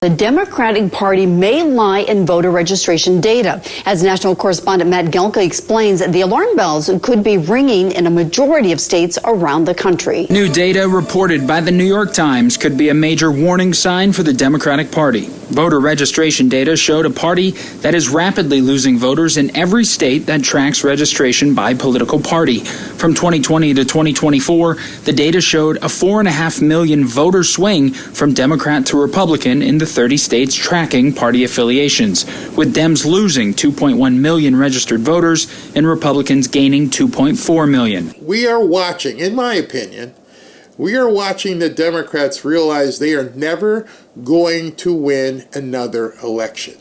The Democratic Party may lie in voter registration data. As national correspondent Matt Gelke explains, the alarm bells could be ringing in a majority of states around the country. New data reported by the New York Times could be a major warning sign for the Democratic Party. Voter registration data showed a party that is rapidly losing voters in every state that tracks registration by political party. From 2020 to 2024, the data showed a 4.5 million voter swing from Democrat to Republican in the 30 states tracking party affiliations, with Dems losing 2.1 million registered voters and Republicans gaining 2.4 million. We are watching, in my opinion, we are watching the Democrats realize they are never going to win another election.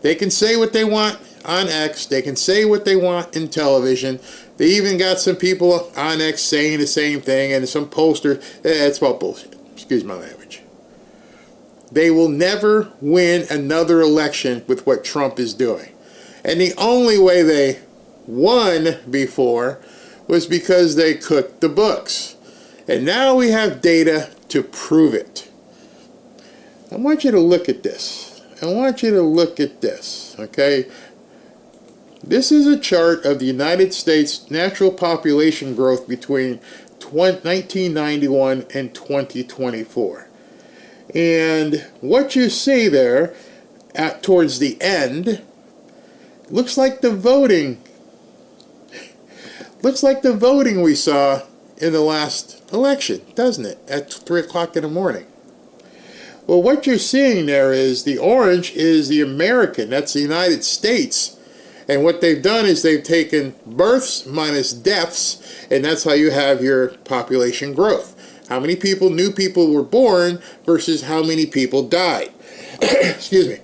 They can say what they want on X, they can say what they want in television. They even got some people on X saying the same thing, and some pollsters, it's about bullshit. Excuse my language. They will never win another election with what Trump is doing. And the only way they won before was because they cooked the books. And now we have data to prove it. I want you to look at this. Okay? This is a chart of the United States natural population growth between 1991 and 2024. And what you see there towards the end looks like the voting we saw in the last election, doesn't it? At 3 o'clock in the morning. Well, what you're seeing there is the orange is the American, that's the United States. And what they've done is they've taken births minus deaths, and that's how you have your population growth. How many new people were born versus how many people died. Excuse me.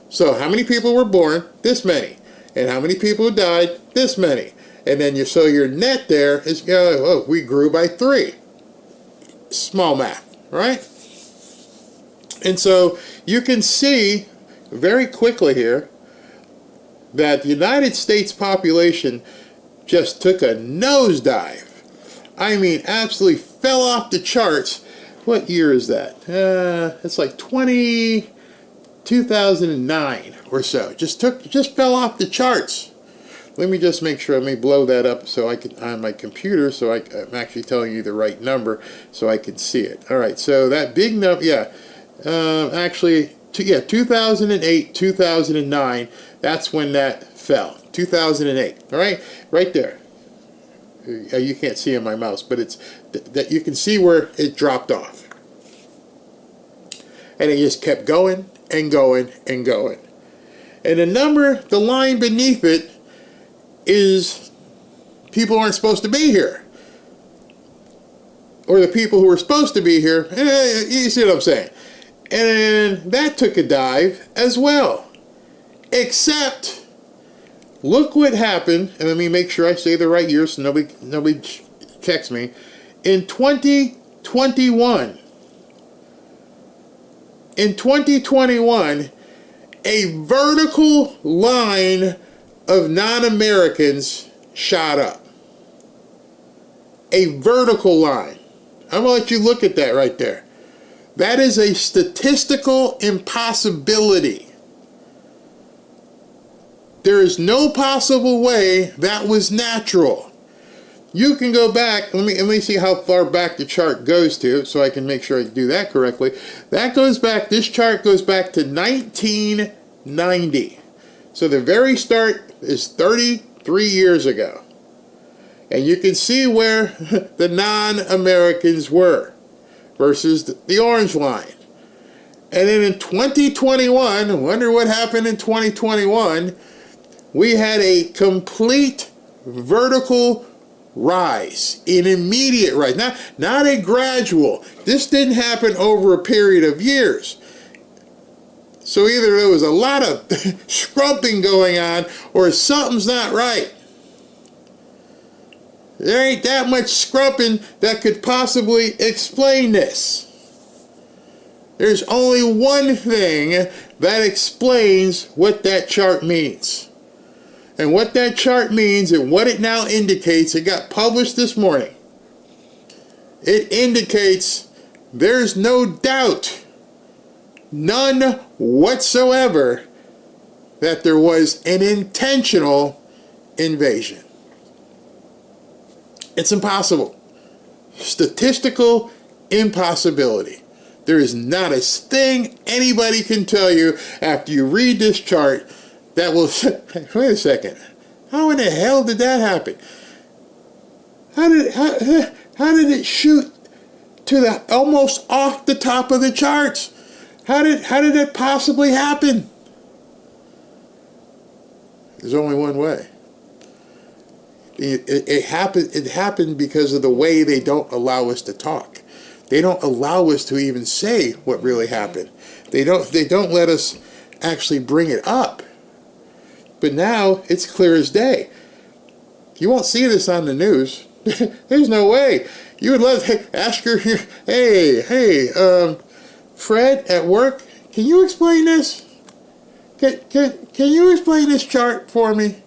So how many people were born? This many. And how many people died? This many. And then so your net there is, we grew by 3. Small math, right? And so you can see very quickly here that the United States population just took a nosedive. I mean, absolutely fell off the charts. What year is that? It's like 2009 or so. Just fell off the charts. Let me just make sure. Let me blow that up so I can on my computer, so I'm actually telling you the right number, so I can see it. All right. So that big number, 2008, 2009. That's when that fell. 2008. All right, right there. You can't see in my mouse, but it's that you can see where it dropped off. And it just kept going and going and going. And the line beneath it is people aren't supposed to be here. Or the people who are supposed to be here, you see what I'm saying. And that took a dive as well. Except, look what happened, and let me make sure I say the right year so nobody checks me. In 2021, a vertical line of non-Americans shot up. A vertical line. I'm going to let you look at that right there. That is a statistical impossibility. There is no possible way that was natural. You can go back, let me see how far back the chart goes to, so I can make sure I do that correctly. This chart goes back to 1990. So the very start is 33 years ago. And you can see where the non-Americans were versus the orange line. And then in 2021, I wonder what happened in 2021, we had a complete vertical rise, an immediate rise, not a gradual. This didn't happen over a period of years. So either there was a lot of scrumping going on or something's not right. There ain't that much scrumping that could possibly explain this. There's only one thing that explains what that chart means. And what that chart means and what it now indicates, it got published this morning. It indicates there's no doubt none whatsoever that there was an intentional invasion. It's impossible. Statistical impossibility. There is not a thing anybody can tell you after you read this chart that will... Wait a second. How in the hell did that happen? How did it shoot to the almost off the top of the charts? How did it possibly happen? There's only one way. It happened because of the way they don't allow us to talk. They don't allow us to even say what really happened. They don't let us actually bring it up. But now it's clear as day. You won't see this on the news. There's no way. You would ask her, hey, Fred at work, can you explain this? Can you explain this chart for me?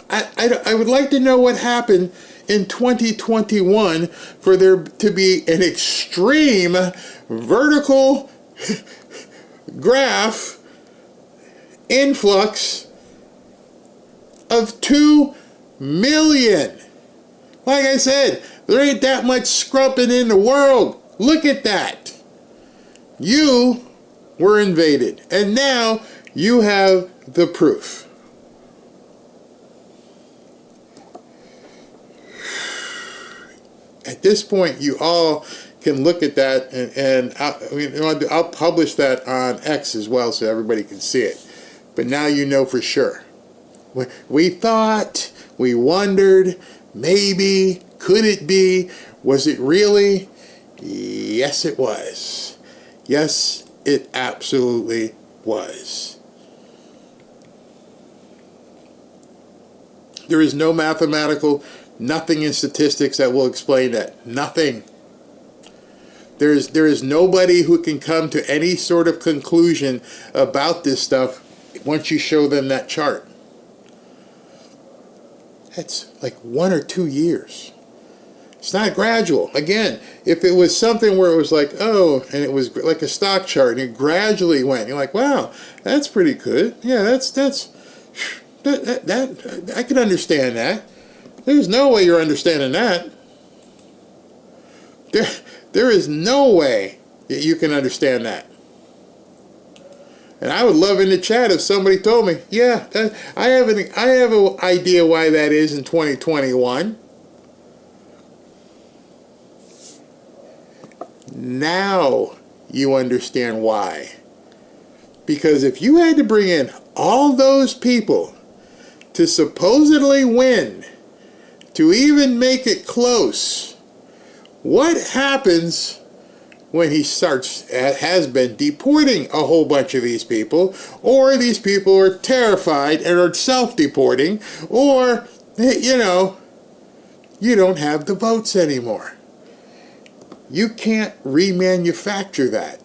I would like to know what happened in 2021 for there to be an extreme vertical graph influx of 2 million. Like I said, there ain't that much scrumping in the world. Look at that. You were invaded, and now you have the proof. At this point, you all can look at that, and I'll publish that on X as well so everybody can see it. But now you know for sure. We thought, we wondered, maybe, could it be, was it really? Yes, it was. Yes, it absolutely was. There is no mathematical, nothing in statistics that will explain that. Nothing. There is nobody who can come to any sort of conclusion about this stuff once you show them that chart. That's like 1 or 2 years. It's not gradual. Again, if it was something where it was like, oh, and it was like a stock chart, and it gradually went, you're like, wow, that's pretty good. Yeah, that I can understand that. There's no way you're understanding that. There is no way that you can understand that. And I would love in the chat if somebody told me, yeah, I have an idea why that is in 2021. Now you understand why. Because if you had to bring in all those people to supposedly win, to even make it close, what happens when he has been deporting a whole bunch of these people, or these people are terrified and are self-deporting, or, you don't have the votes anymore? You can't remanufacture that.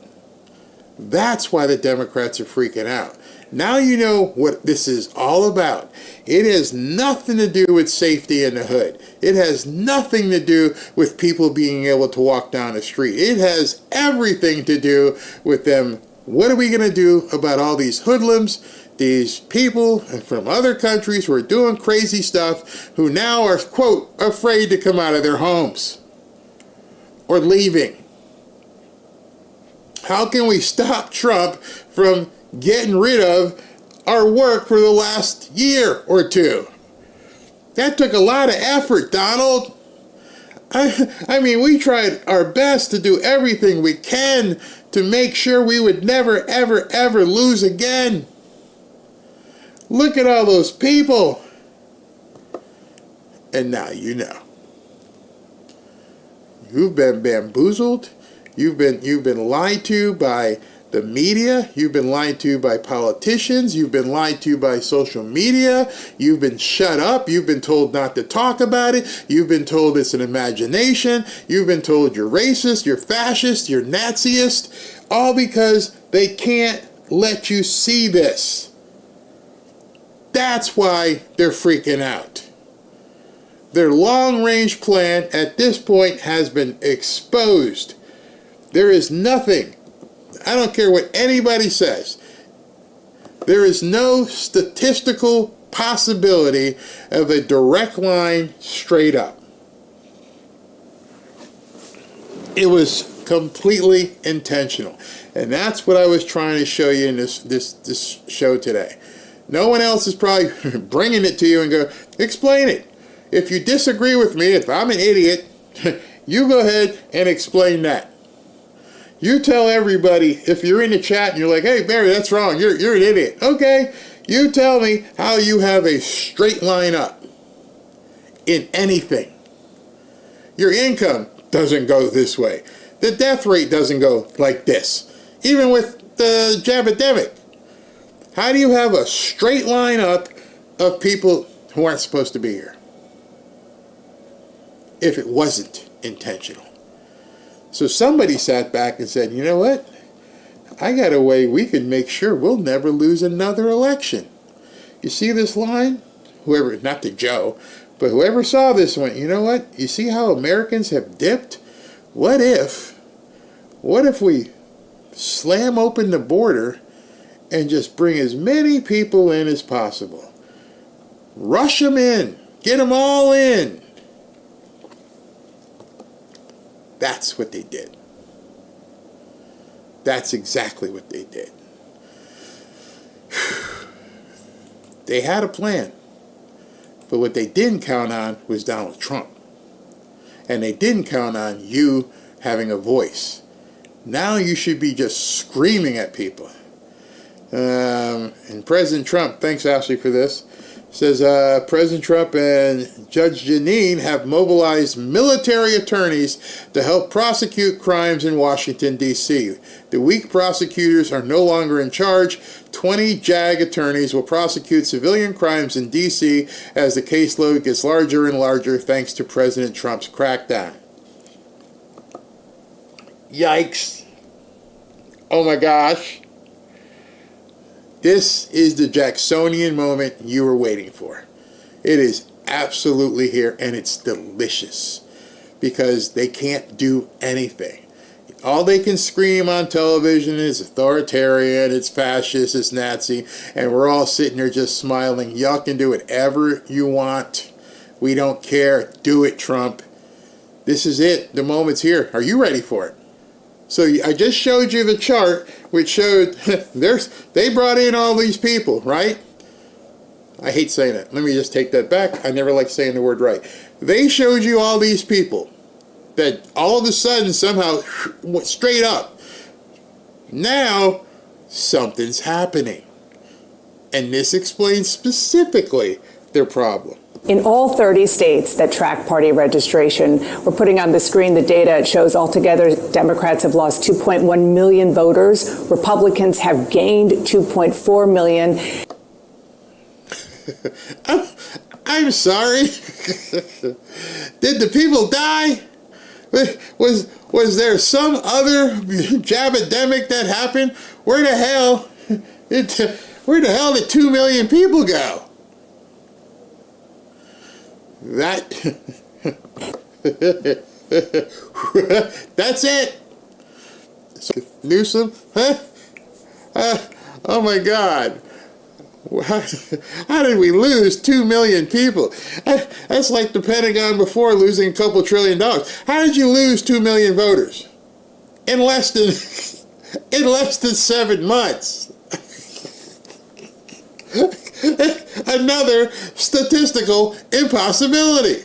That's why the Democrats are freaking out. Now you know what this is all about. It has nothing to do with safety in the hood. It has nothing to do with people being able to walk down the street. It has everything to do with them. What are we going to do about all these hoodlums, these people from other countries who are doing crazy stuff, who now are, quote, afraid to come out of their homes or leaving? How can we stop Trump from getting rid of our work for the last year or two? That took a lot of effort, Donald. I mean, we tried our best to do everything we can to make sure we would never, ever, ever lose again. Look at all those people. And now you know. You've been bamboozled. You've been lied to by the media. You've been lied to by politicians. You've been lied to by social media. You've been shut up. You've been told not to talk about it. You've been told it's an imagination. You've been told you're racist, you're fascist, you're Naziist, all because they can't let you see this. That's why they're freaking out. Their long-range plan at this point has been exposed. There is nothing I don't care what anybody says. There is no statistical possibility of a direct line straight up. It was completely intentional. And that's what I was trying to show you in this show today. No one else is probably bringing it to you and go, explain it. If you disagree with me, if I'm an idiot, you go ahead and explain that. You tell everybody, if you're in the chat and you're like, hey, Barry, that's wrong. You're an idiot. Okay, you tell me how you have a straight line up in anything. Your income doesn't go this way. The death rate doesn't go like this. Even with the jabademic. How do you have a straight line up of people who aren't supposed to be here? If it wasn't intentional. So somebody sat back and said, you know what? I got a way we can make sure we'll never lose another election. You see this line? Whoever, not to Joe, but whoever saw this went, you know what? You see how Americans have dipped? What if we slam open the border and just bring as many people in as possible? Rush them in. Get them all in. That's what they did. That's exactly what they did. They had a plan. But what they didn't count on was Donald Trump. And they didn't count on you having a voice. Now you should be just screaming at people. And President Trump, thanks Ashley for this, says President Trump and Judge Jeanine have mobilized military attorneys to help prosecute crimes in Washington, D.C. The weak prosecutors are no longer in charge. 20 JAG attorneys will prosecute civilian crimes in D.C. as the caseload gets larger and larger thanks to President Trump's crackdown. Yikes. Oh my gosh. This is the Jacksonian moment you were waiting for. It is absolutely here, and it's delicious because they can't do anything. All they can scream on television is authoritarian, it's fascist, it's Nazi, and we're all sitting there just smiling. Y'all can do whatever you want. We don't care. Do it, Trump. This is it. The moment's here. Are you ready for it? So I just showed you the chart which showed they brought in all these people, right? I hate saying it. Let me just take that back. I never like saying the word right. They showed you all these people that all of a sudden somehow went straight up. Now something's happening. And this explains specifically their problem. In all 30 states that track party registration, we're putting on the screen the data. It shows altogether Democrats have lost 2.1 million voters. Republicans have gained 2.4 million. I'm sorry. Did the people die? Was there some other jabademic that happened? Where the hell did 2 million people go? That's it. Newsom, huh? Oh my God. How did we lose 2 million people? That's like the Pentagon before losing a couple $1 trillion. How did you lose 2 million voters in less than 7 months? Another statistical impossibility.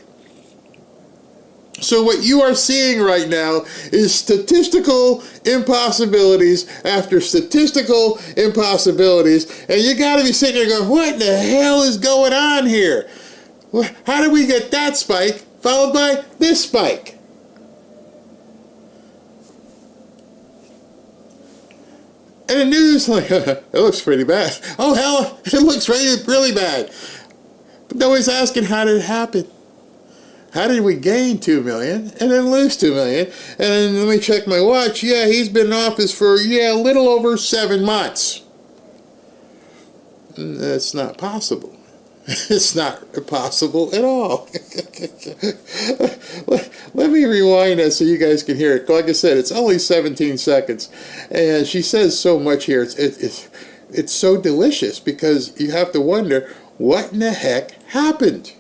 So what you are seeing right now is statistical impossibilities after statistical impossibilities, and you got to be sitting there going, what the hell is going on here? How did we get that spike followed by this spike? And the news, like, it looks pretty bad. Oh, hell, it looks really bad. But nobody's asking, how did it happen? How did we gain 2 million and then lose 2 million? And then let me check my watch. Yeah, he's been in office for, a little over 7 months. That's not possible. It's not possible at all. Let me rewind that so you guys can hear it. Like I said, it's only 17 seconds. And she says so much here. It's so delicious because you have to wonder, what in the heck happened?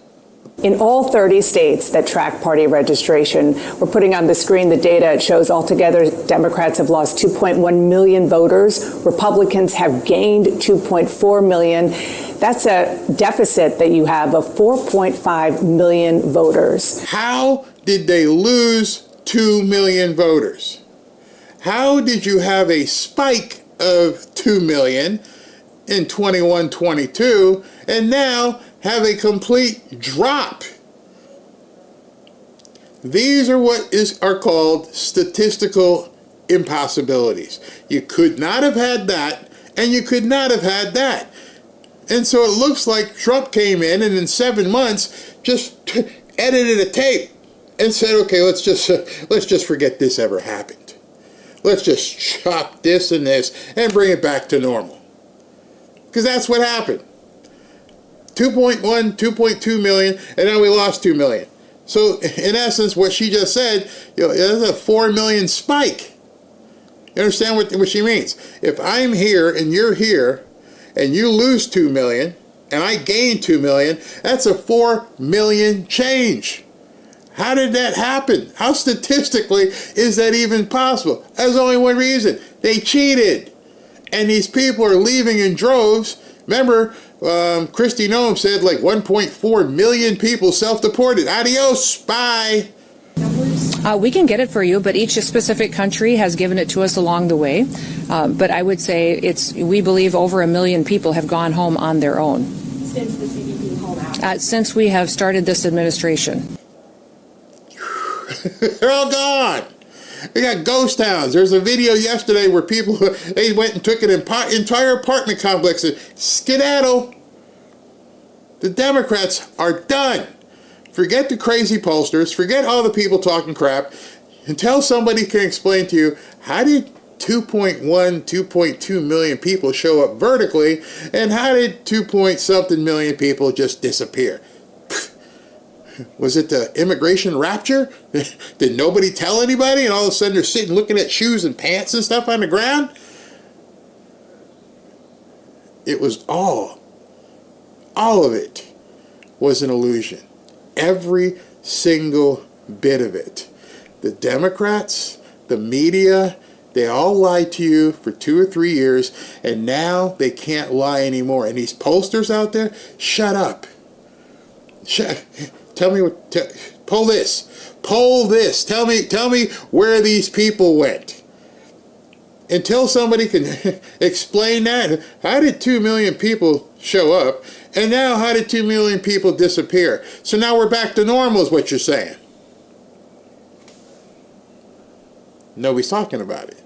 In all 30 states that track party registration, we're putting on the screen the data. It shows altogether Democrats have lost 2.1 million voters. Republicans have gained 2.4 million. That's a deficit that you have of 4.5 million voters. How Did they lose 2 million voters? How did you have a spike of 2 million in 21-22 and now have a complete drop? These are what are called statistical impossibilities. You could not have had that, and you could not have had that. And so it looks like Trump came in and in 7 months just edited a tape and said, okay, let's just forget this ever happened. Let's just chop this and this and bring it back to normal. Because that's what happened. 2.1, 2.2 million, and now we lost 2 million. So in essence, what she just said, there's a 4 million spike. You understand what she means? If I'm here and you're here, and you lose 2 million, and I gain 2 million, that's a 4 million change. How did that happen? How statistically is that even possible? There's only one reason. They cheated. And these people are leaving in droves. Remember, Kristi Noem said like 1.4 million people self-deported. Adios, bye. We can get it for you, but each specific country has given it to us along the way. But I would say we believe over 1 million people have gone home on their own. Since the CBP home out? Since we have started this administration. They're all gone. We got ghost towns. There's a video yesterday where people, they went and took an entire apartment complex and skedaddle. The Democrats are done. Forget the crazy pollsters. Forget all the people talking crap. Until somebody can explain to you, how did 2.2 million people show up vertically, and how did 2-point-something million people just disappear? Was it the immigration rapture? Did nobody tell anybody, and all of a sudden they're sitting looking at shoes and pants and stuff on the ground? It was all of it was an illusion. Every single bit of it. The Democrats, the media, they all lied to you for 2 or 3 years, and now they can't lie anymore. And these pollsters out there, shut up. Tell me poll this. Poll this. Tell me where these people went. Until somebody can explain that, how did 2 million people show up, and now how did 2 million people disappear? So now we're back to normal is what you're saying. Nobody's talking about it.